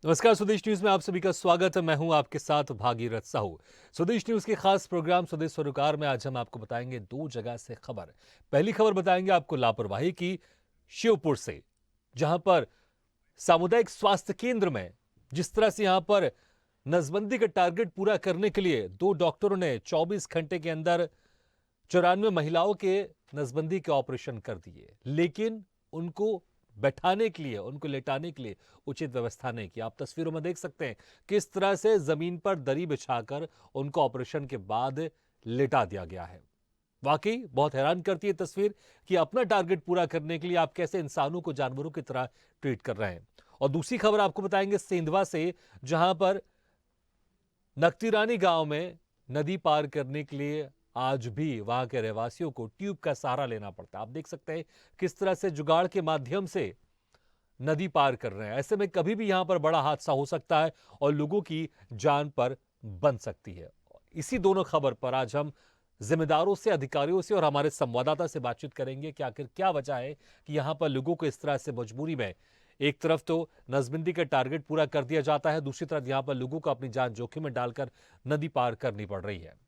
नमस्कार, स्वदेश न्यूज में आप सभी का स्वागत है। मैं हूं आपके साथ भागीरथ साहू। स्वदेश न्यूज के खास प्रोग्राम स्वदेश सरोकार में आज हम आपको बताएंगे दो जगह से खबर। पहली खबर बताएंगे आपको लापरवाही की, शिवपुर से, जहां पर सामुदायिक स्वास्थ्य केंद्र में जिस तरह से यहां पर नसबंदी का टारगेट पूरा करने के लिए दो डॉक्टरों ने 24 घंटे के अंदर 94 महिलाओं के नसबंदी के ऑपरेशन कर दिए, लेकिन उनको बैठाने के लिए, उनको लेटाने के लिए उचित व्यवस्था नहीं की। आप तस्वीरों में देख सकते हैं किस तरह से जमीन पर दरी बिछाकर उनको ऑपरेशन के बाद लेटा दिया गया है। वाकई बहुत हैरान करती है तस्वीर कि अपना टारगेट पूरा करने के लिए आप कैसे इंसानों को जानवरों की तरह ट्रीट कर रहे हैं। और दूसरी खबर आपको बताएंगे सेंधवा से, जहां पर नकटीरानी गांव में नदी पार करने के लिए आज भी वहां के रहवासियों को ट्यूब का सहारा लेना पड़ता है। आप देख सकते हैं किस तरह से जुगाड़ के माध्यम से नदी पार कर रहे हैं। ऐसे में कभी भी यहां पर बड़ा हादसा हो सकता है और लोगों की जान पर बन सकती है। इसी दोनों खबर पर आज हम जिम्मेदारों से, अधिकारियों से और हमारे संवाददाता से बातचीत करेंगे कि आखिर क्या वजह है कि यहां पर लोगों को इस तरह से मजबूरी में एक तरफ तो नसबंदी का टारगेट पूरा कर दिया जाता है, दूसरी तरफ यहां पर लोगों को अपनी जान जोखिम में डालकर नदी पार करनी पड़ रही है।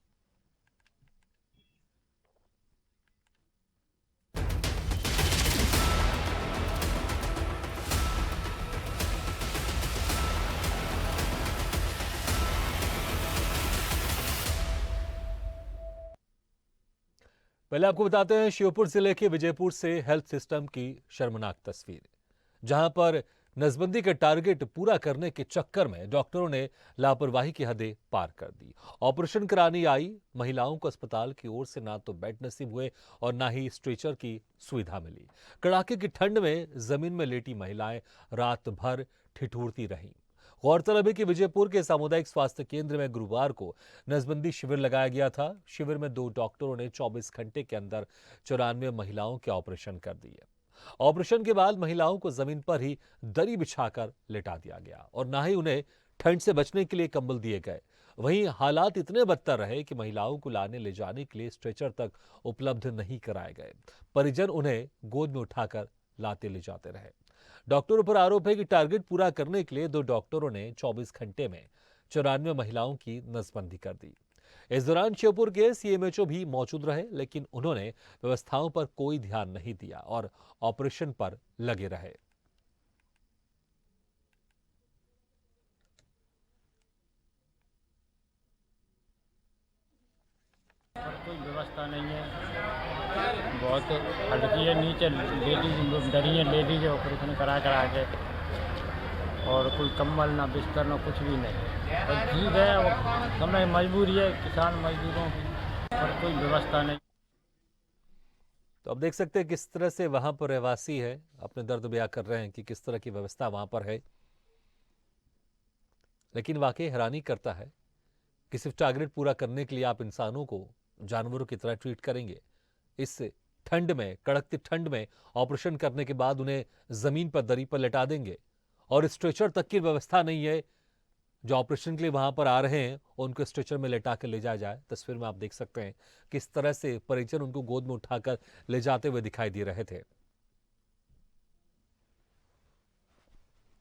पहले आपको बताते हैं श्योपुर जिले के विजयपुर से हेल्थ सिस्टम की शर्मनाक तस्वीर, जहां पर नसबंदी का टारगेट पूरा करने के चक्कर में डॉक्टरों ने लापरवाही की हदें पार कर दी। ऑपरेशन कराने आई महिलाओं को अस्पताल की ओर से ना तो बेड नसीब हुए और ना ही स्ट्रेचर की सुविधा मिली। कड़ाके की ठंड में जमीन में लेटी महिलाएं रात भर ठिठुरती रहीं। गौरतलब है कि विजयपुर के सामुदायिक स्वास्थ्य केंद्र में गुरुवार को नसबंदी शिविर लगाया गया था। शिविर में दो डॉक्टरों ने 24 घंटे के अंदर 94 महिलाओं के ऑपरेशन कर दिए। ऑपरेशन के बाद महिलाओं को जमीन पर ही दरी बिछाकर लेटा दिया गया और ना ही उन्हें ठंड से बचने के लिए कंबल दिए गए। वहीं हालात इतने बदतर रहे कि महिलाओं को लाने ले जाने के लिए स्ट्रेचर तक उपलब्ध नहीं कराए गए। परिजन उन्हें गोद में उठाकर लाते ले जाते रहे। डॉक्टरों पर आरोप है कि टारगेट पूरा करने के लिए दो डॉक्टरों ने 24 घंटे में 94 महिलाओं की नसबंदी कर दी। इस दौरान श्योपुर के सीएमएचओ भी मौजूद रहे, लेकिन उन्होंने व्यवस्थाओं पर कोई ध्यान नहीं दिया और ऑपरेशन पर लगे रहे। और कोई व्यवस्था नहीं है, बहुत हल्की है। नीचे लेडीज डरी है, लेडीज ऑपरेशन करा के, और कोई कंबल ना बिस्तर ना कुछ भी नहीं। और ठीक है, वो समय मजबूरी है किसान मजदूरों की, पर कोई व्यवस्था नहीं। तो अब देख सकते हैं किस तरह से वहां पर रहवासी है, अपने दर्द बयां कर रहे हैं कि किस तरह की व्यवस्था वहां पर है। लेकिन वाकई हैरानी करता है कि सिर्फ टारगेट पूरा करने के लिए आप इंसानों को जानवरों की तरह ट्रीट करेंगे। इस ठंड में, कड़कती ठंड में ऑपरेशन करने के बाद उन्हें जमीन पर, दरी पर लेटा देंगे और स्ट्रेचर तक की व्यवस्था नहीं है। जो ऑपरेशन के लिए वहां पर आ रहे हैं उनको स्ट्रेचर में लेटा कर ले जाया जाए। तस्वीर में आप देख सकते हैं किस तरह से परिजन उनको गोद में उठाकर ले जाते हुए दिखाई दे रहे थे।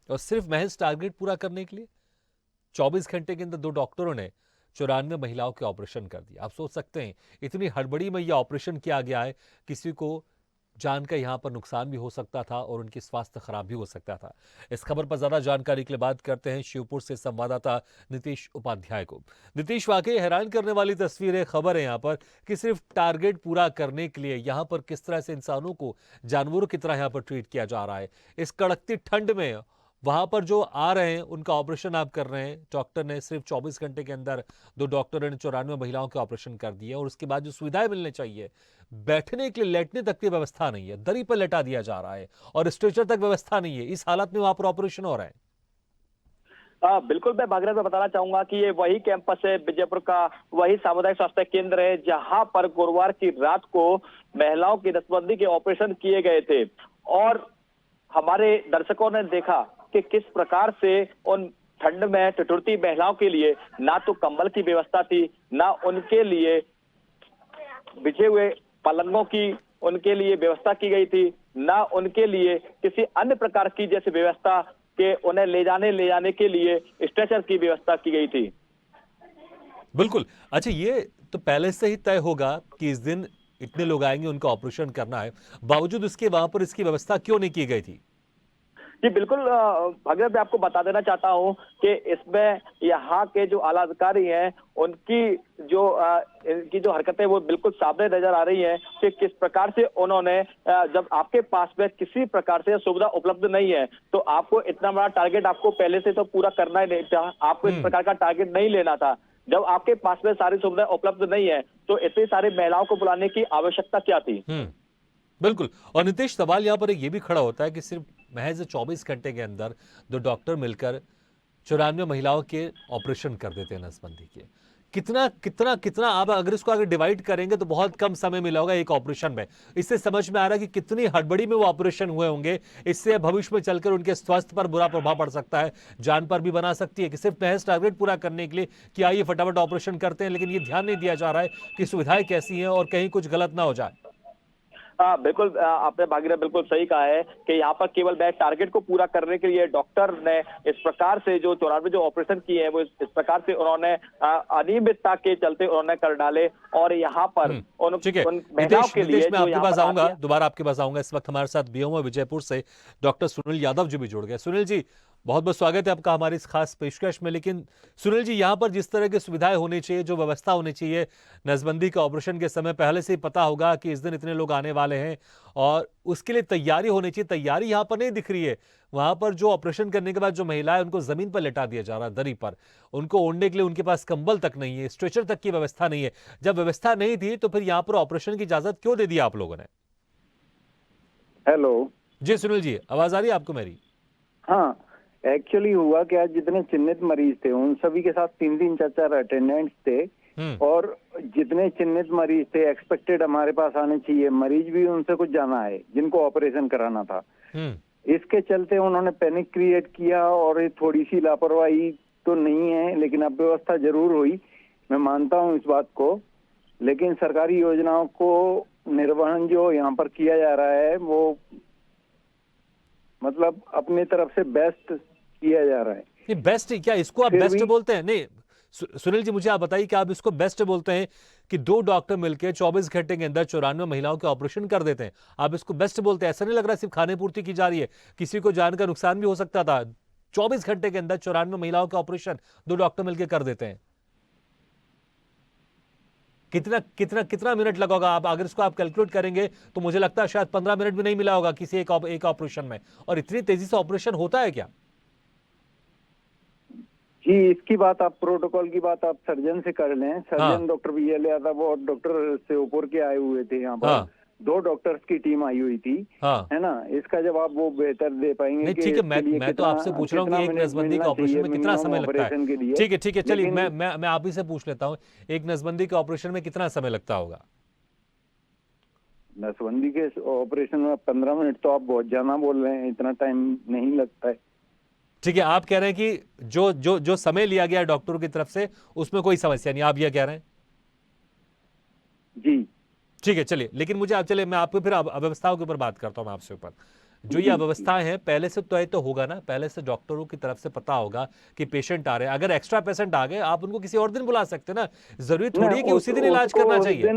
और सिर्फ महज टारगेट पूरा करने के लिए 24 घंटे के अंदर दो डॉक्टरों ने 94 महिलाओं के ऑपरेशन कर दिया। आप सोच सकते हैं इतनी हड़बड़ी में यह ऑपरेशन किया गया है, किसी को जान का यहां पर नुकसान भी हो सकता था और उनकी स्वास्थ्य खराब भी हो सकता था। इस खबर पर ज्यादा जानकारी के लिए बात करते हैं शिवपुर से संवाददाता नीतीश उपाध्याय को। नीतीश, वाकई हैरान करने वाली तस्वीर खबर है यहाँ पर कि सिर्फ टारगेट पूरा करने के लिए यहाँ पर किस तरह से इंसानों को जानवरों की तरह यहाँ पर ट्रीट किया जा रहा है। इस कड़कती ठंड में वहां पर जो आ रहे हैं उनका ऑपरेशन आप कर रहे हैं। डॉक्टर ने सिर्फ 24 घंटे के अंदर, दो डॉक्टरों ने 94 महिलाओं के ऑपरेशन कर दिए और उसके बाद जो सुविधाएं मिलनी चाहिए, बैठने के लिए, लेटने तक की व्यवस्था नहीं है, दरी पर लेटा दिया जा रहा है और स्ट्रेचर तक व्यवस्था नहीं है। इस हालत में वहां पर ऑपरेशन हो रहा है। बिल्कुल, मैं भागीरथ में बताना चाहूंगा कि ये वही कैंपस है विजयपुर का, वही सामुदायिक स्वास्थ्य केंद्र है जहां पर गुरुवार की रात को महिलाओं की नसबंदी के ऑपरेशन किए गए थे। और हमारे दर्शकों ने देखा कि किस प्रकार से उन ठंड में ठिठुरती महिलाओं के लिए ना तो कंबल की व्यवस्था थी, ना उनके लिए बिछे हुए पलंगों की उनके लिए व्यवस्था की गई थी, ना उनके लिए किसी अन्य प्रकार की जैसे व्यवस्था कि उन्हें ले जाने के लिए स्ट्रेचर की व्यवस्था की गई थी। बिल्कुल। अच्छा, ये तो पहले से ही तय होगा कि इस दिन इतने लोग आएंगे, उनका ऑपरेशन करना है, बावजूद उसके वहां पर इसकी व्यवस्था क्यों नहीं की गई थी? जी बिल्कुल, भगत, मैं आपको बता देना चाहता हूं कि इसमें यहाँ के जो आला अधिकारी हैं उनकी इनकी जो हरकतें वो बिल्कुल सामने नजर आ रही हैं कि किस प्रकार से उन्होंने जब आपके पास में किसी प्रकार से सुविधा उपलब्ध नहीं है तो आपको इतना बड़ा टारगेट आपको पहले से तो पूरा करना ही नहीं था, आपको इस प्रकार का टारगेट नहीं लेना था। जब आपके पास में सारी सुविधाएं उपलब्ध नहीं है तो इतनी सारी महिलाओं को बुलाने की आवश्यकता क्या थी? बिल्कुल। और नीतीश, सवाल यहां पर एक ये भी खड़ा होता है कि सिर्फ महज 24 घंटे के अंदर 2 डॉक्टर मिलकर 94 महिलाओं के ऑपरेशन कर देते हैं नसबंदी के। कितना कितना कितना आप अगर इसको आगे डिवाइड करेंगे तो बहुत कम समय मिला होगा एक ऑपरेशन में। इससे समझ में आ रहा है कि कितनी हड़बड़ी में वो ऑपरेशन हुए होंगे। इससे भविष्य में चलकर उनके स्वास्थ्य पर बुरा प्रभाव पड़ सकता है, जान पर भी बना सकती है। कि सिर्फ महज टारगेट पूरा करने के लिए कि आइए फटाफट ऑपरेशन करते हैं, लेकिन ये ध्यान नहीं दिया जा रहा है कि सुविधाएं कैसी हैं और कहीं कुछ गलत ना हो जाए। बिल्कुल, आपने भागीरथ बिल्कुल सही कहा है कि यहाँ पर केवल वह टारगेट को पूरा करने के लिए डॉक्टर ने इस प्रकार से जो 94 जो ऑपरेशन किए हैं वो इस प्रकार से उन्होंने अनियमितता के चलते उन्होंने कर डाले। और यहाँ पर ठीक है उन महिलाओं के लिए मैं आपके पास आऊंगा, दोबारा आपके पास आऊंगा। इस वक्त हमारे साथ बीओमओ विजयपुर से डॉक्टर सुनील यादव जी भी जुड़ गए। सुनील जी, बहुत बहुत स्वागत है आपका हमारी इस खास पेशकश में। लेकिन सुनील जी, यहाँ पर जिस तरह की सुविधाएं होनी चाहिए, जो व्यवस्था होनी चाहिए, नसबंदी का ऑपरेशन के समय पहले से ही पता होगा कि इस दिन इतने लोग आने वाले हैं और उसके लिए तैयारी होनी चाहिए, तैयारी यहाँ पर नहीं दिख रही है। वहां पर जो ऑपरेशन करने के बाद जो महिला है उनको जमीन पर लेटा दिया जा रहा है, दरी पर। उनको ओढ़ने के लिए उनके पास कंबल तक नहीं है, स्ट्रेचर तक की व्यवस्था नहीं है। जब व्यवस्था नहीं थी तो फिर यहाँ पर ऑपरेशन की इजाजत क्यों दे दी आप लोगों ने? हेलो जी सुनील जी, आवाज आ रही है आपको मेरी? हाँ, एक्चुअली हुआ क्या, जितने चिन्हित मरीज थे उन सभी के साथ 3-3 4-4 अटेंडेंट्स थे और जितने चिन्हित मरीज थे एक्सपेक्टेड हमारे पास आने चाहिए मरीज भी उनसे कुछ जाना है जिनको ऑपरेशन कराना था। इसके चलते उन्होंने पैनिक क्रिएट किया और ये थोड़ी सी लापरवाही तो नहीं है, लेकिन अब व्यवस्था जरूर हुई, मैं मानता हूँ इस बात को। लेकिन सरकारी योजनाओं को निर्वहन जो यहाँ पर किया जा रहा है वो मतलब अपनी तरफ से बेस्ट किया जा रहा है। ये बेस्ट क्या इसको आप बेस्ट बोलते हैं? नहीं सुनील जी, मुझे आप बताइए कि आप इसको बेस्ट बोलते हैं कि 2 डॉक्टर मिलकर 24 घंटे के अंदर 94 महिलाओं के ऑपरेशन कर देते हैं, आप इसको बेस्ट बोलते हैं? ऐसा नहीं लग रहा सिर्फ खाने पूर्ति की जा रही है, किसी को जान का नुकसान भी हो सकता था। 24 घंटे के अंदर 94 महिलाओं का ऑपरेशन 2 डॉक्टर मिलकर कर देते हैं। कितना कितना कितना मिनट लगा होगा? आप अगर इसको आप कैलकुलेट करेंगे तो मुझे लगता है शायद 15 मिनट भी नहीं मिला होगा किसी एक ऑपरेशन में। और इतनी तेजी से ऑपरेशन होता है क्या? जी, इसकी बात आप प्रोटोकॉल की बात आप सर्जन से कर लें। सर्जन डॉक्टर बीएल यादव और डॉक्टर सेवपुर के आए हुए थे यहाँ पर। 2 डॉक्टर्स की टीम आई हुई थी, है ना। इसका जवाब वो बेहतर दे पाएंगे। नहीं ठीक है, मैं तो आपसे पूछ रहा हूँ कि एक नसबंदी का ऑपरेशन में कितना समय लगता है? ठीक है, चलिए मैं आप ही से पूछ लेता हूँ, एक नसबंदी के ऑपरेशन में कितना समय लगता होगा? नसबंदी के ऑपरेशन में 15 मिनट तो आप बहुत ज्यादा बोल रहे हैं, इतना टाइम नहीं लगता है। ठीक है, आप कह रहे हैं कि जो समय लिया गया डॉक्टरों की तरफ से उसमें कोई समस्या नहीं, आप यह कह रहे हैं? जी ठीक है, चलिए। लेकिन मुझे आप चलिए मैं आपको फिर अव्यवस्थाओं के ऊपर बात करता हूं। मैं आपसे ऊपर जो ये अव्यवस्थाएं हैं पहले से तय तो होगा ना, पहले से डॉक्टरों की तरफ से पता होगा कि पेशेंट आ रहे हैं। अगर एक्स्ट्रा पेशेंट आ गए आप उनको किसी और दिन बुला सकते हैं ना, जरूरी थोड़ी है कि उसी दिन इलाज करना चाहिए।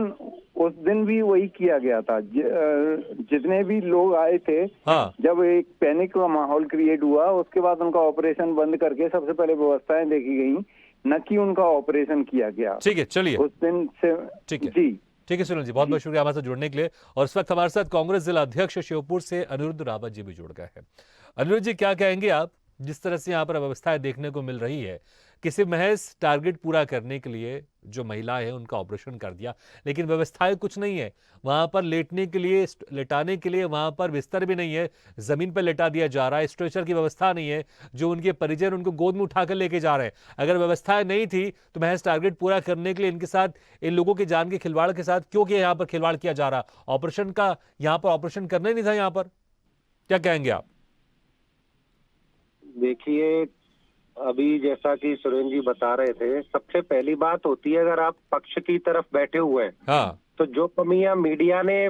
उस दिन भी वही किया गया था, जितने भी लोग आए थे। हाँ। जब एक पैनिक का माहौल क्रिएट हुआ उसके बाद उनका ऑपरेशन बंद करके सबसे पहले व्यवस्थाएं देखी गई, न कि उनका ऑपरेशन किया गया। ठीक है, चलिए उस दिन से। ठीक है जी ठीक है सुनील जी, बहुत बहुत शुक्रिया हमारे साथ जुड़ने के लिए। और इस वक्त हमारे साथ कांग्रेस जिला अध्यक्ष श्योपुर से अनिरुद्ध रावत जी भी जुड़ गए हैं। अनिरुद्ध जी, क्या कहेंगे आप, जिस तरह से यहाँ पर व्यवस्थाएं देखने को मिल रही है, किसी महज टारगेट पूरा करने के लिए जो महिलाएं हैं उनका ऑपरेशन कर दिया, लेकिन व्यवस्थाएं कुछ नहीं है वहां पर लेटने के लिए, लेटाने के लिए वहां पर बिस्तर भी नहीं है, जमीन पर लेटा दिया जा रहा है, स्ट्रेचर की व्यवस्था नहीं है, जो उनके परिजन उनको गोद में उठाकर लेके जा रहे हैं। अगर व्यवस्थाएं नहीं थी तो महज टारगेट पूरा करने के लिए इनके साथ, इन लोगों की जान के खिलवाड़ के साथ क्यों किया यहाँ पर खिलवाड़ किया जा रहा? ऑपरेशन का यहाँ पर ऑपरेशन करना ही नहीं था यहाँ पर, क्या कहेंगे आप? देखिए, अभी जैसा कि सुरेंद्र जी बता रहे थे, सबसे पहली बात होती है अगर आप पक्ष की तरफ बैठे हुए हैं, हाँ। तो जो कमियां मीडिया ने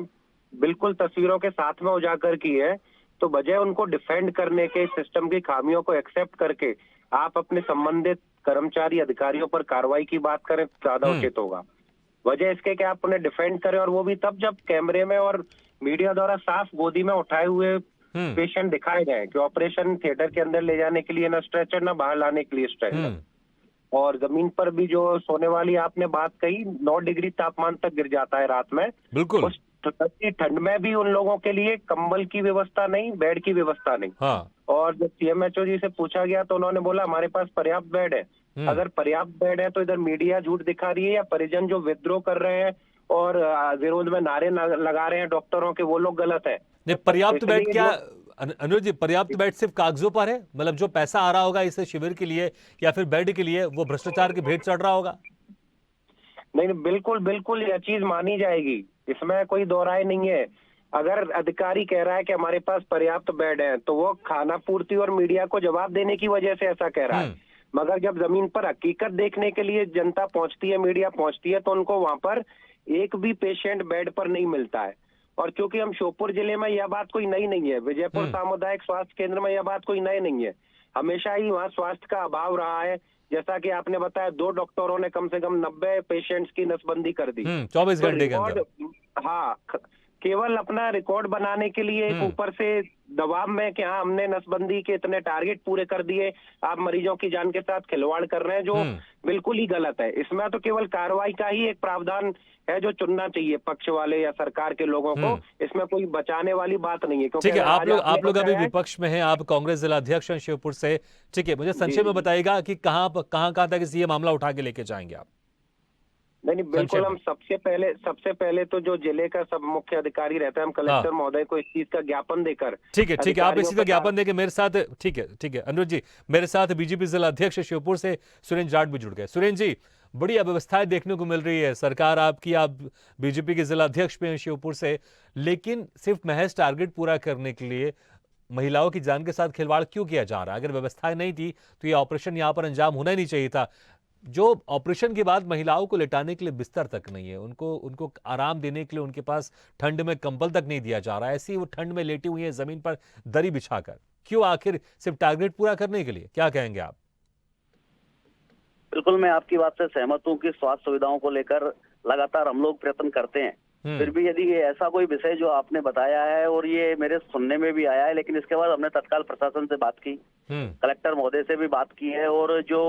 बिल्कुल तस्वीरों के साथ में उजागर की है तो बजाय उनको डिफेंड करने के, सिस्टम की खामियों को एक्सेप्ट करके आप अपने संबंधित कर्मचारी अधिकारियों पर कार्रवाई की बात करें तो ज्यादा उचित होगा। वजह इसके कि आप उन्हें डिफेंड करें, और वो भी तब जब कैमरे में और मीडिया द्वारा साफ गोदी में उठाए हुए पेशेंट दिखाए जाए कि ऑपरेशन थिएटर के अंदर ले जाने के लिए ना स्ट्रेचर, ना बाहर लाने के लिए स्ट्रेचर। और जमीन पर भी जो सोने वाली आपने बात कही, 9 डिग्री तापमान तक गिर जाता है रात में। बिल्कुल। उस ठंड में भी उन लोगों के लिए कंबल की व्यवस्था नहीं, बेड की व्यवस्था नहीं। हाँ। और जब सीएमएचओ जी से पूछा गया तो उन्होंने बोला हमारे पास पर्याप्त बेड है। अगर पर्याप्त बेड है तो इधर मीडिया झूठ दिखा रही है, या परिजन जो विद्रोह कर रहे हैं और विरोध में नारे लगा रहे हैं डॉक्टरों के, वो लोग गलत है। नहीं, पर्याप्त बेड इसलिए क्या अनुज जी, पर्याप्त बेड सिर्फ कागजों पर है? मतलब जो पैसा आ रहा होगा इस शिविर के लिए या फिर बेड के लिए, वो भ्रष्टाचार की भेंट चढ़ रहा होगा? नहीं, बिल्कुल बिल्कुल यह चीज मानी जाएगी, इसमें कोई दो राय नहीं है। अगर अधिकारी कह रहा है कि हमारे पास पर्याप्त बेड है तो वो खाना पूर्ति और मीडिया को जवाब देने की वजह से ऐसा कह रहा है। मगर जब जमीन पर हकीकत देखने के लिए जनता पहुंचती है, मीडिया पहुंचती है, तो उनको वहां पर एक भी पेशेंट बेड पर नहीं मिलता है। और क्योंकि हम श्योपुर जिले में यह बात कोई नई नहीं है, विजयपुर सामुदायिक स्वास्थ्य केंद्र में यह बात कोई नई नहीं है, हमेशा ही वहाँ स्वास्थ्य का अभाव रहा है। जैसा कि आपने बताया, 2 डॉक्टरों ने कम से कम 90 पेशेंट्स की नसबंदी कर दी 24 तो घंटे के अंदर। हाँ, केवल अपना रिकॉर्ड बनाने के लिए एक ऊपर से दबाव में कि हाँ हमने नसबंदी के इतने टारगेट पूरे कर दिए, आप मरीजों की जान के साथ खिलवाड़ कर रहे हैं, जो बिल्कुल ही गलत है। इसमें तो केवल कार्रवाई का ही एक प्रावधान है जो चुनना चाहिए पक्ष वाले या सरकार के लोगों को, इसमें कोई बचाने वाली बात नहीं है। क्योंकि ठीक है, आप लोग अभी विपक्ष में हैं, आप कांग्रेस जिला अध्यक्ष हैं शिवपुर से। ठीक है, मुझे संक्षेप में बताइएगा कि कहां तक ये मामला उठा के लेके जाएंगे आप? नहीं, बिल्कुल। हम सबसे पहले तो जो जिले का सब मुख्य अधिकारी रहता है, हम कलेक्टर महोदय को इस चीज का ज्ञापन देकर, ठीक है, आप इसी का ज्ञापन देके मेरे साथ, ठीक है अनुज जी, मेरे साथ बीजेपी जिला अध्यक्ष शिवपुर से सुरेंद्र जाट भी जुड़ गए। सुरेंद्र जी, बड़ी अव्यवस्थाएं देखने को मिल रही है, सरकार आपकी, आप बीजेपी के जिला अध्यक्ष भी हैं शिवपुर से, लेकिन सिर्फ महज टारगेट पूरा करने के लिए महिलाओं की जान के साथ खिलवाड़ क्यों किया जा रहा है? अगर व्यवस्थाएं नहीं थी तो ये ऑपरेशन यहाँ पर अंजाम होना ही नहीं चाहिए था। जो ऑपरेशन के बाद महिलाओं को लेटाने के लिए बिस्तर तक नहीं है, उनको आराम देने के लिए उनके पास ठंड में कंबल तक नहीं दिया जा रहा है, ऐसी वो ठंड में लेटी हुई है जमीन पर दरी बिछाकर। क्यों? आखिर सिर्फ टारगेट पूरा करने के लिए? क्या कहेंगे आप? बिल्कुल, मैं आपकी बात से सहमत हूं कि स्वास्थ्य सुविधाओं को लेकर लगातार हम लोग प्रयत्न करते हैं। फिर भी यदि ये ऐसा कोई विषय जो आपने बताया है और ये मेरे सुनने में भी आया है, लेकिन इसके बाद हमने तत्काल प्रशासन से बात की, कलेक्टर महोदय से भी बात की है, और जो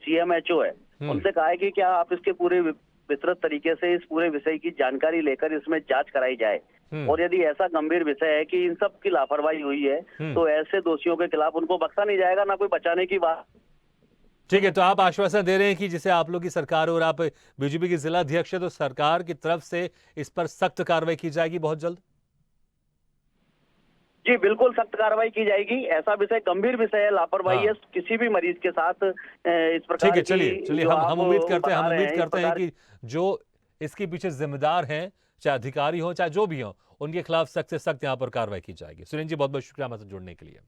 सीएमएचओ है उनसे कहा है कि क्या आप इसके पूरे विस्तृत तरीके से इस पूरे विषय की जानकारी लेकर इसमें जांच कराई जाए, और यदि ऐसा गंभीर विषय है कि इन सब की लापरवाही हुई है तो ऐसे दोषियों के खिलाफ उनको बख्शा नहीं जाएगा, ना कोई बचाने की बात। ठीक है, तो आप आश्वासन दे रहे हैं कि जैसे आप लोग की सरकार और आप बीजेपी के जिला अध्यक्ष है, तो सरकार की तरफ से इस पर सख्त कार्रवाई की जाएगी बहुत जल्द? जी बिल्कुल, सख्त कार्रवाई की जाएगी। ऐसा विषय गंभीर विषय है, लापरवाही है किसी भी मरीज के साथ इस प्रकार। ठीक है, चलिए हम उम्मीद करते हैं कि जो इसके पीछे जिम्मेदार हैं, चाहे अधिकारी हो चाहे जो भी हो, उनके खिलाफ सख्त से सख्त यहाँ पर कार्रवाई की जाएगी। सुरेंद्र जी, बहुत बहुत शुक्रिया हमारे साथ जुड़ने के लिए।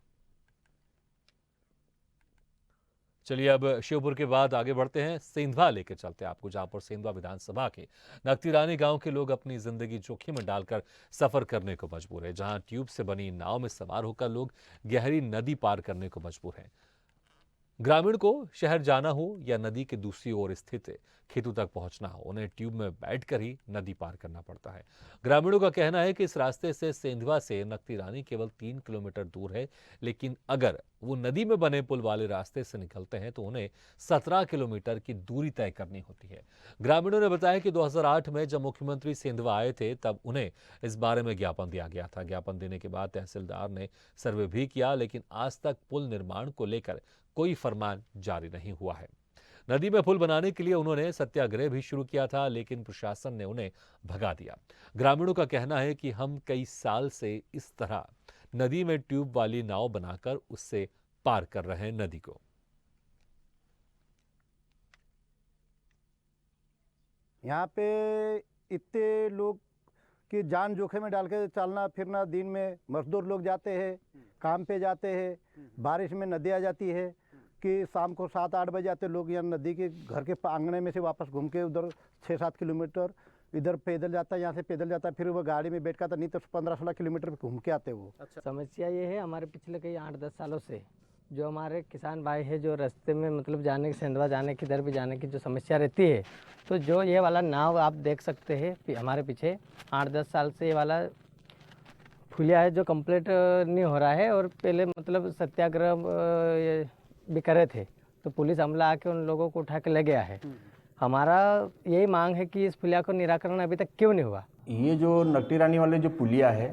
चलिए अब शिवपुर के बाद आगे बढ़ते हैं, सेंधवा लेकर चलते हैं आपको, जहां पर सेंधवा विधानसभा के नक्तिरानी गांव के लोग अपनी जिंदगी जोखिम में डालकर सफर करने को मजबूर है, जहां ट्यूब से बनी नाव में सवार होकर लोग गहरी नदी पार करने को मजबूर हैं। ग्रामीण को शहर जाना हो या नदी के दूसरी ओर स्थित खेतों तक पहुंचना हो, उन्हें ट्यूब में बैठकर ही नदी पार करना पड़ता है। ग्रामीणों का कहना है कि इस रास्ते से सेंधवा से नक्तिरानी केवल 3 किलोमीटर दूर है, लेकिन अगर वो नदी में बने पुल वाले रास्ते से निकलते हैं तो उन्हें 17 किलोमीटर की दूरी तय करनी होती है। ग्रामीणों ने बताया कि 2008 में जब मुख्यमंत्री सेंधवा आए थे तब उन्हें इस बारे में ज्ञापन दिया गया था। ज्ञापन देने के बाद तहसीलदार ने सर्वे भी किया, लेकिन आज तक पुल निर्माण को लेकर कोई फरमान जारी नहीं हुआ है। नदी में पुल बनाने के लिए उन्होंने सत्याग्रह भी शुरू किया था, लेकिन प्रशासन ने उन्हें भगा दिया। ग्रामीणों का कहना है कि हम कई साल से इस तरह नदी में ट्यूब वाली नाव बनाकर उससे पार कर रहे हैं नदी को। यहाँ पे इतने लोग की जान जोखिम में डाल के चलना फिरना, दिन में मजदूर लोग जाते हैं, काम पे जाते हैं, बारिश में नदी आ जाती है कि शाम को 7-8 बजे आते लोग यहाँ नदी के घर के आंगने में से वापस घूम के उधर 6-7 किलोमीटर इधर पैदल जाता है, यहाँ से पैदल जाता है, फिर वो गाड़ी में बैठ का था, नहीं तो 15-16 किलोमीटर पे घूम के आते वो। समस्या ये है हमारे पिछले कई 8-10 सालों से जो हमारे किसान भाई है जो रास्ते में मतलब जाने सेंधवा जाने की इधर भी जाने की जो समस्या रहती है, तो जो ये वाला नाव आप देख सकते हैं हमारे पीछे 8-10 साल से ये वाला फुलिया है जो कंप्लीट नहीं हो रहा है। और पहले मतलब सत्याग्रह भी करे थे तो पुलिस अमला आके उन लोगों को उठा के ले गया है। हमारा यही मांग है कि इस पुलिया को निराकरण अभी तक क्यों नहीं हुआ। ये जो नकटी रानी वाले जो पुलिया है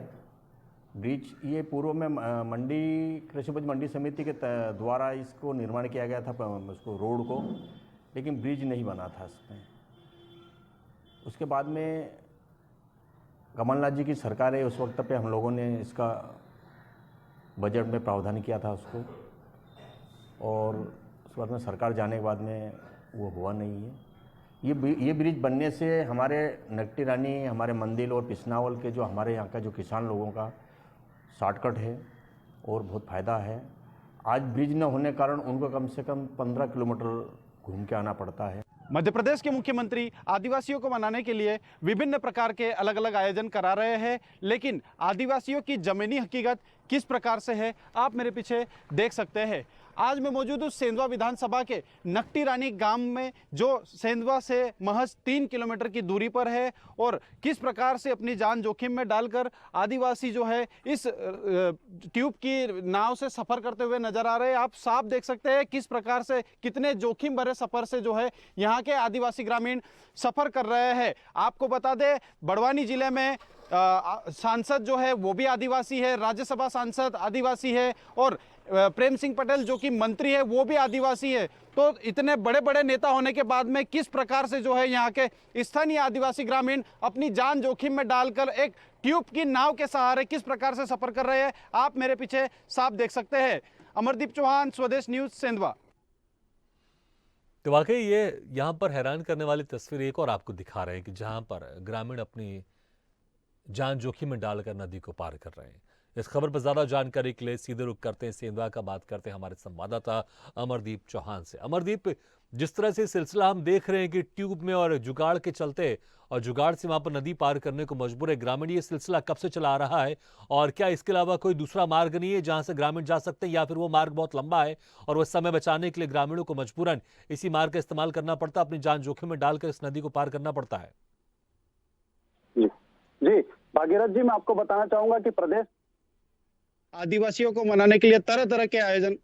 ब्रिज, ये पूर्व में मंडी कृषि उपज मंडी समिति के द्वारा इसको निर्माण किया गया था, उसको रोड को, लेकिन ब्रिज नहीं बना था इसमें। उसके बाद में कमलनाथ जी की सरकार है, उस वक्त पे हम लोगों ने इसका बजट में प्रावधान किया था उसको, और उस वक्त में सरकार जाने के बाद में वो हुआ नहीं है। ये ब्रिज बनने से हमारे नकटी रानी, हमारे मंदिर और पिछनावल के जो हमारे यहाँ का जो किसान लोगों का शॉर्टकट है और बहुत फ़ायदा है। आज ब्रिज न होने के कारण उनको कम से कम 15 किलोमीटर घूम के आना पड़ता है। मध्य प्रदेश के मुख्यमंत्री आदिवासियों को मनाने के लिए विभिन्न प्रकार के अलग अलग आयोजन करा रहे हैं, लेकिन आदिवासियों की ज़मीनी हकीकत किस प्रकार से है आप मेरे पीछे देख सकते हैं। आज मैं मौजूद हूँ सेंधवा विधानसभा के नकटी रानी गांव में, जो सेंधवा से महज 3 किलोमीटर की दूरी पर है, और किस प्रकार से अपनी जान जोखिम में डालकर आदिवासी जो है इस ट्यूब की नाव से सफ़र करते हुए नजर आ रहे हैं। आप साफ देख सकते हैं किस प्रकार से कितने जोखिम भरे सफ़र से जो है यहाँ के आदिवासी ग्रामीण सफ़र कर रहे हैं। आपको बता दें बड़वानी जिले में सांसद जो है वो भी आदिवासी है, राज्यसभा सांसद आदिवासी है, और प्रेम सिंह पटेल जो कि मंत्री है वो भी आदिवासी है। तो इतने बड़े बड़े नेता होने के बाद में किस प्रकार से जो है यहाँ के स्थानीय आदिवासी ग्रामीण अपनी जान जोखिम में डालकर एक ट्यूब की नाव के सहारे किस प्रकार से सफर कर रहे हैं आप मेरे पीछे साफ देख सकते हैं। अमरदीप चौहान, स्वदेश न्यूज, सेंधवा। तो वाकई ये यहाँ पर हैरान करने वाली तस्वीर एक और आपको दिखा रहे हैं कि जहाँ पर ग्रामीण अपनी जान जोखिम में डालकर नदी को पार कर रहे हैं। इस खबर पर ज्यादा जानकारी के लिए सीधे रुख करते हैं सेंधवा का, बात करते हैं हमारे संवाददाता अमरदीप चौहान से। अमरदीप, जिस तरह से सिलसिला हम देख रहे हैं कि ट्यूब में और जुगाड़ के चलते और जुगाड़ से वहां पर नदी पार करने को मजबूर है ग्रामीण, ये सिलसिला कब से चला आ रहा है और क्या इसके अलावा कोई दूसरा मार्ग नहीं है जहां से ग्रामीण जा सकते हैं, या फिर वो मार्ग बहुत लंबा है और वह समय बचाने के लिए ग्रामीणों को मजबूरन इसी मार्ग का इस्तेमाल करना पड़ता, अपनी जान जोखिम में डालकर इस नदी को पार करना पड़ता है? जी भागीरथ जी, मैं आपको बताना चाहूंगा कि प्रदेश आदिवासियों को मनाने के लिए तरह तरह के आयोजन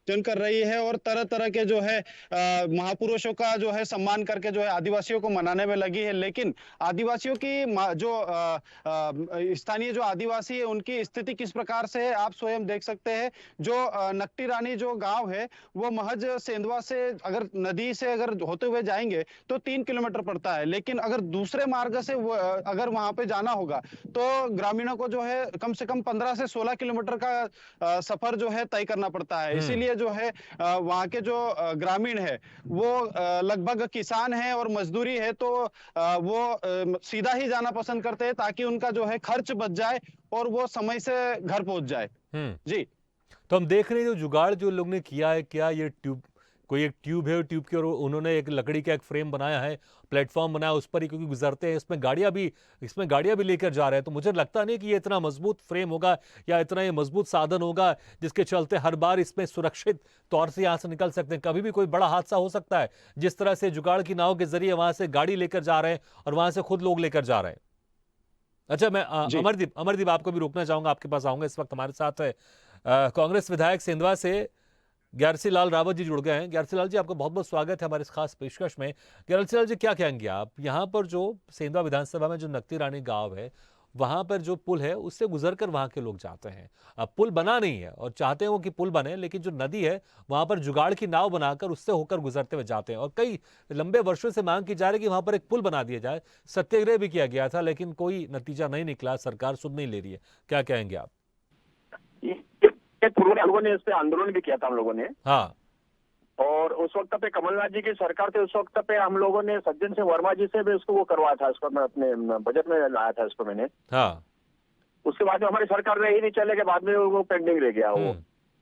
कर रही है, और तरह तरह के जो है महापुरुषों का जो है सम्मान करके जो है आदिवासियों को मनाने में लगी है। लेकिन आदिवासियों की जो स्थानीय जो आदिवासी है उनकी स्थिति किस प्रकार से है आप स्वयं देख सकते हैं। जो नकटी रानी जो गांव है वो महज सेंधवा से अगर नदी से अगर होते हुए जाएंगे तो 3 किलोमीटर पड़ता है, लेकिन अगर दूसरे मार्ग से अगर वहां पे जाना होगा तो ग्रामीणों को जो है कम से कम 15 से 16 किलोमीटर का सफर जो है तय करना पड़ता है। इसीलिए जो है वहाँ के जो ग्रामीण है वो लगभग किसान है और मजदूरी है, तो वो सीधा ही जाना पसंद करते हैं ताकि उनका जो है खर्च बच जाए और वो समय से घर पहुंच जाए। जी, तो हम देख रहे हैं जो जुगाड़ जो लोग ने किया है, क्या ये ट्यूब कोई एक ट्यूब है, ट्यूब की और उन्होंने एक लकड़ी का एक फ्रेम बनाया है, प्लेटफॉर्म बनाया, उस पर ही क्योंकि गुजरते हैं इसमें गाड़ियां भी लेकर जा रहे हैं, तो मुझे लगता नहीं कि ये इतना मजबूत फ्रेम होगा या इतना ये मजबूत साधन होगा जिसके चलते हर बार इसमें सुरक्षित तौर से यहाँ से निकल सकते हैं। कभी भी कोई बड़ा हादसा हो सकता है, जिस तरह से जुगाड़ की नाव के जरिए वहां से गाड़ी लेकर जा रहे हैं और वहां से खुद लोग लेकर जा रहे हैं। अच्छा, मैं अमरदीप आपको भी रोकना चाहूंगा, आपके पास आऊंगा। इस वक्त हमारे साथ है कांग्रेस विधायक सेंधवा से ग्यारसी लाल रावत जी जुड़ गए हैं। ग्यारसी लाल जी, आपका बहुत बहुत स्वागत है हमारे इस खास पेशकश में। ग्यारसी लाल जी, क्या कहेंगे आप, यहाँ पर जो सेंधवा विधानसभा में जो नकटी रानी गांव है वहां पर जो पुल है उससे गुजरकर वहां के लोग जाते हैं। अब पुल बना नहीं है और चाहते हैं वो कि पुल बने, लेकिन जो नदी है वहां पर जुगाड़ की नाव बनाकर उससे होकर गुजरते हुए जाते हैं, और कई लंबे वर्षों से मांग की जा रही है कि वहां पर एक पुल बना दिया जाए। सत्याग्रह भी किया गया था लेकिन कोई नतीजा नहीं निकला, सरकार सुन नहीं ले रही है, क्या कहेंगे आप? पूर्व में लोगों ने इस पे आंदोलन भी किया था हम लोगों ने। हाँ, और उस वक्त पे कमलनाथ जी की सरकार थी, उस वक्त पे हम लोगों ने सज्जन सिंह वर्मा जी से भी उसको वो करवाया था, इसको मैं अपने बजट में लाया था इसको मैंने। हाँ, उसके बाद में हमारी सरकार रही नहीं, चले के बाद में वो पेंडिंग रह गया वो।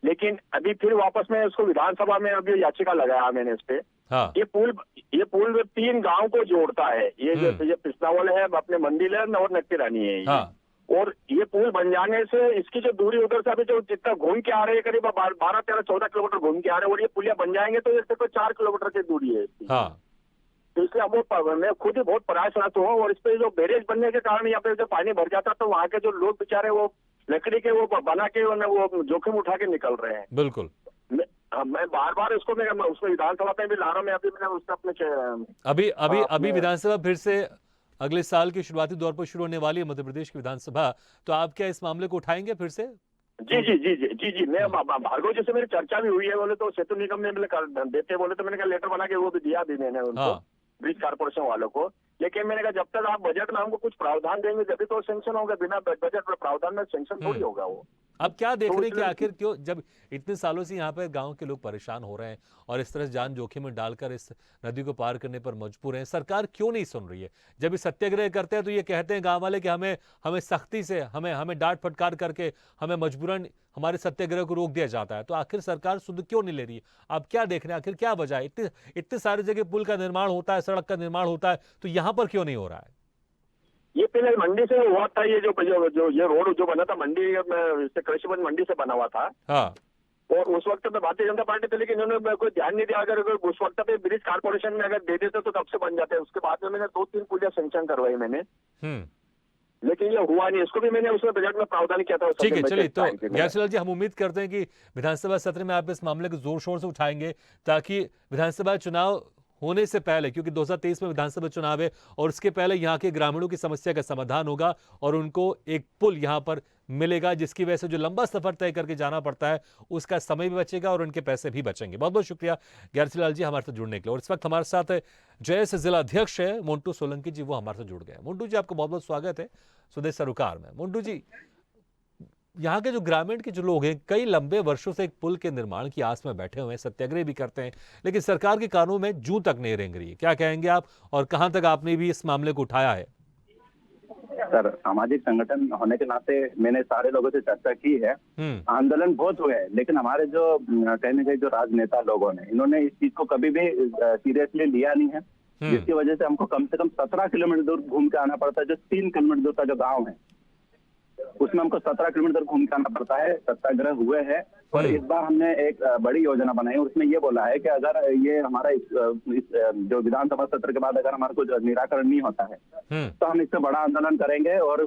लेकिन अभी फिर वापस में उसको विधानसभा में अभी याचिका लगाया मैंने इस पे। हाँ। ये पुल 3 गांव को जोड़ता है। ये पिस्तावल है, अपने मंदिर है और नक्की रानी है। हाँ। और ये पुल बन जाने से इसकी जो दूरी उधर से अभी जो जितना घूम के आ रहे हैं, करीब 12, 13, 14 किलोमीटर घूम के आ रहे हैं, और ये पुलिया बन जाएंगे तो इससे 4 किलोमीटर की दूरी है इसकी। हाँ। तो इसलिए मैं खुद ही बहुत प्रयासरत हूँ, और इस पे जो बैरेज बनने के कारण यहाँ पे जो पानी भर जाता तो वहाँ के जो लोग बेचारे वो लकड़ी के वो बना के वो जोखिम उठा के निकल रहे हैं। बिल्कुल। मैं बार इसको मैं उसमें विधानसभा में भी ला रहा हूँ। मैं अभी मैंने उसका अपने अभी विधानसभा फिर से अगले साल के शुरुआती दौर पर शुरू होने वाली है, मध्य प्रदेश की विधानसभा। तो आप क्या इस मामले को उठाएंगे फिर से? जी मैं भार्गव जी से मेरी चर्चा भी हुई है। बोले तो सेतु निगम ने देते बोले तो मैंने कहा लेटर बना के वो भी दिया भी मैंने उनको, ब्रिज कारपोरेशन वालों को। लेकिन मैंने कहा जब तक आप बजट में हमको कुछ प्रावधान देंगे जब तो सेंक्शन होगा, बिना बजट में प्रावधान में सेंक्शन थोड़ी होगा वो। अब क्या देख रहे हैं कि आखिर क्यों, जब इतने सालों से यहाँ पर गांव के लोग परेशान हो रहे हैं और इस तरह जान जोखिम में डालकर इस नदी को पार करने पर मजबूर हैं, सरकार क्यों नहीं सुन रही है? जब ये सत्याग्रह करते हैं तो ये कहते हैं गांव वाले कि हमें सख्ती से हमें डांट फटकार करके हमें मजबूरन हमारे सत्याग्रह को रोक दिया जाता है। तो आखिर सरकार सुध क्यों नहीं ले रही है? आप क्या देख रहे हैं, आखिर क्या वजह है? इतने सारी जगह पुल का निर्माण होता है, सड़क का निर्माण होता है, तो यहाँ पर क्यों नहीं हो रहा है? ये पहले मंडी से हुआ था, ये जो ये रोड जो बना था मंडी से कृषिवंश मंडी से बना हुआ था। हाँ। और उस वक्त में भारतीय जनता पार्टी थी, लेकिन इन्होंने कोई ध्यान नहीं दिया। अगर उस वक्त पे ब्रिज कारपोरेशन में अगर दे देते तो तब से बन जाते। उसके बाद में मैंने 2-3 पुलिया सेंक्शन करवाई मैंने, लेकिन ये हुआ नहीं। इसको भी मैंने उसमें बजट में प्रावधान किया था। ठीक है, चलिए। तो ग्यारसीलाल जी, हम उम्मीद करते हैं कि विधानसभा सत्र में आप इस मामले को जोर शोर से उठाएंगे ताकि विधानसभा चुनाव होने से पहले, क्योंकि 2023 में विधानसभा चुनाव है और उसके पहले यहाँ के ग्रामीणों की समस्या का समाधान होगा और उनको एक पुल यहाँ पर मिलेगा, जिसकी वजह से जो लंबा सफर तय करके जाना पड़ता है उसका समय भी बचेगा और उनके पैसे भी बचेंगे। बहुत बहुत शुक्रिया ग्यारसीलाल जी हमारे साथ जुड़ने के लिए। और इस वक्त हमारे साथ जयस जिला अध्यक्ष है मोन्टू सोलंकी जी, वो हमारे साथ जुड़ गए। मोन्टू जी, आपको बहुत बहुत स्वागत है स्वदेश सरोकार में। मोन्टू जी, यहाँ के जो ग्रामीण के जो लोग हैं कई लंबे वर्षों से एक पुल के निर्माण की आस में बैठे हुए हैं, सत्याग्रह भी करते हैं, लेकिन सरकार के कानों में जूं तक नहीं रेंग रही है। क्या कहेंगे आप और कहां तक आपने भी इस मामले को उठाया है? सर, सामाजिक संगठन होने के नाते मैंने सारे लोगों से चर्चा की है। आंदोलन बहुत हुए हैं, लेकिन हमारे जो कहने के जो राजनेता लोगों ने इन्होंने इस चीज को कभी भी सीरियसली लिया नहीं है, जिसकी वजह से हमको कम से कम 17 किलोमीटर दूर घूम के आना पड़ता है। जो 3 किलोमीटर दूर का जो गाँव है उसमें हमको 17 किलोमीटर घूम के आना पड़ता है। सत्याग्रह हुए हैं और इस बार हमने एक बड़ी योजना बनाई और उसमें ये बोला है कि अगर ये हमारा इस जो विधानसभा सत्र के बाद अगर हमारा कुछ निराकरण नहीं होता है तो हम इससे बड़ा आंदोलन करेंगे और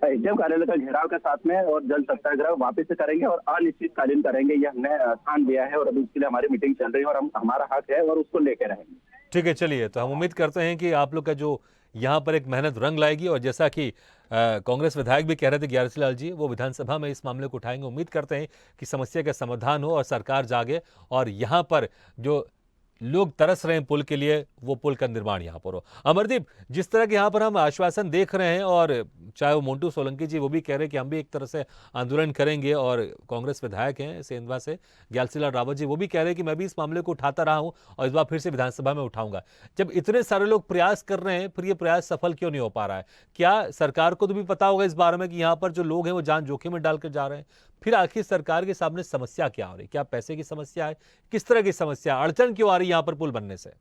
एसडीएम कार्यालय का घेराव के साथ में और जल सत्याग्रह वापस से करेंगे और अनिश्चितकालीन करेंगे। ये हमने स्थान दिया है और अभी इसके लिए हमारी मीटिंग चल रही है और हमारा हक है और उसको लेके रहेंगे। ठीक है, चलिए। तो हम उम्मीद करते हैं कि आप लोग का जो यहाँ पर एक मेहनत रंग लाएगी और जैसा कि कांग्रेस विधायक भी कह रहे थे ग्यारसीलाल जी, वो विधानसभा में इस मामले को उठाएंगे। उम्मीद करते हैं कि समस्या का समाधान हो और सरकार जागे और यहाँ पर जो लोग तरस रहे हैं पुल के लिए, वो पुल का निर्माण यहाँ पर हो। अमरदीप, जिस तरह के यहाँ पर हम आश्वासन देख रहे हैं और चाहे वो मोन्टू सोलंकी जी वो भी कह रहे हैं कि हम भी एक तरह से आंदोलन करेंगे, और कांग्रेस विधायक हैं सेंधवा से ग्यारसीलाल रावत जी वो भी कह रहे हैं कि मैं भी इस मामले को उठाता रहा हूं और इस बार फिर से विधानसभा में उठाऊंगा। जब इतने सारे लोग प्रयास कर रहे हैं, फिर ये प्रयास सफल क्यों नहीं हो पा रहा है? क्या सरकार को तो भी पता होगा इस बारे में कि यहाँ पर जो लोग हैं वो जान जोखिम में डालकर जा रहे हैं? फिर आखिर सरकार के सामने समस्या क्या हो रही? क्या पैसे की समस्या है? किस तरह की समस्या, अड़चन क्यों आ रही है यहाँ पर पुल बनने से?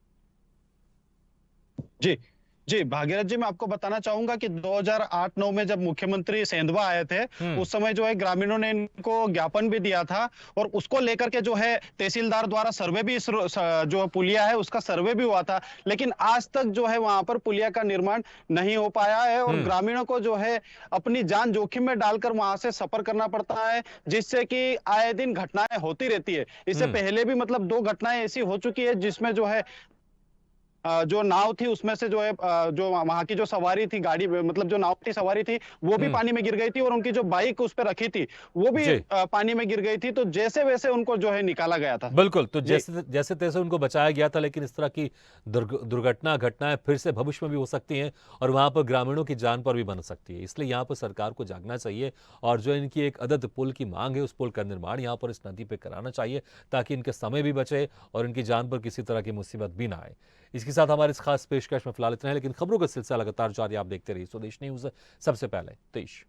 जी भागीरथ जी, मैं आपको बताना चाहूंगा कि 2008-9 में जब मुख्यमंत्री सेंधवा आए थे उस समय जो है ग्रामीणों ने इनको ज्ञापन भी दिया था और उसको लेकर के जो है तहसीलदार द्वारा सर्वे भी, जो पुलिया है उसका सर्वे भी हुआ था, लेकिन आज तक जो है वहां पर पुलिया का निर्माण नहीं हो पाया है और ग्रामीणों को जो है अपनी जान जोखिम में डालकर वहां से सफर करना पड़ता है, जिससे कि आए दिन घटनाएं होती रहती है। इससे पहले भी मतलब 2 घटनाएं ऐसी हो चुकी है जिसमें जो है जो नाव थी उसमें से जो है जो वहां की जो सवारी थी, गाड़ी मतलब जो नाव की सवारी थी वो भी पानी में गिर गई थी और उनकी जो बाइक उस पर रखी थी वो भी पानी में गिर गई थी। तो जैसे वैसे उनको जो है निकाला गया था। बिल्कुल, तो जैसे तैसे उनको बचाया गया था, लेकिन इस तरह की घटनाएं फिर से भविष्य में भी हो सकती हैं और वहां पर ग्रामीणों की जान पर भी बन सकती है। इसलिए यहाँ पर सरकार को जागना चाहिए और जो इनकी एक अदद पुल की मांग है उस पुल का निर्माण यहाँ पर इस नदी पर कराना चाहिए ताकि इनके समय भी बचे और इनकी जान पर किसी तरह की मुसीबत भी ना आए। इसके साथ हमारे इस खास पेशकश में फिलहाल इतना है, लेकिन खबरों का सिलसिला लगातार जारी। आप देखते रहिए स्वदेश न्यूज़, सबसे पहले देश।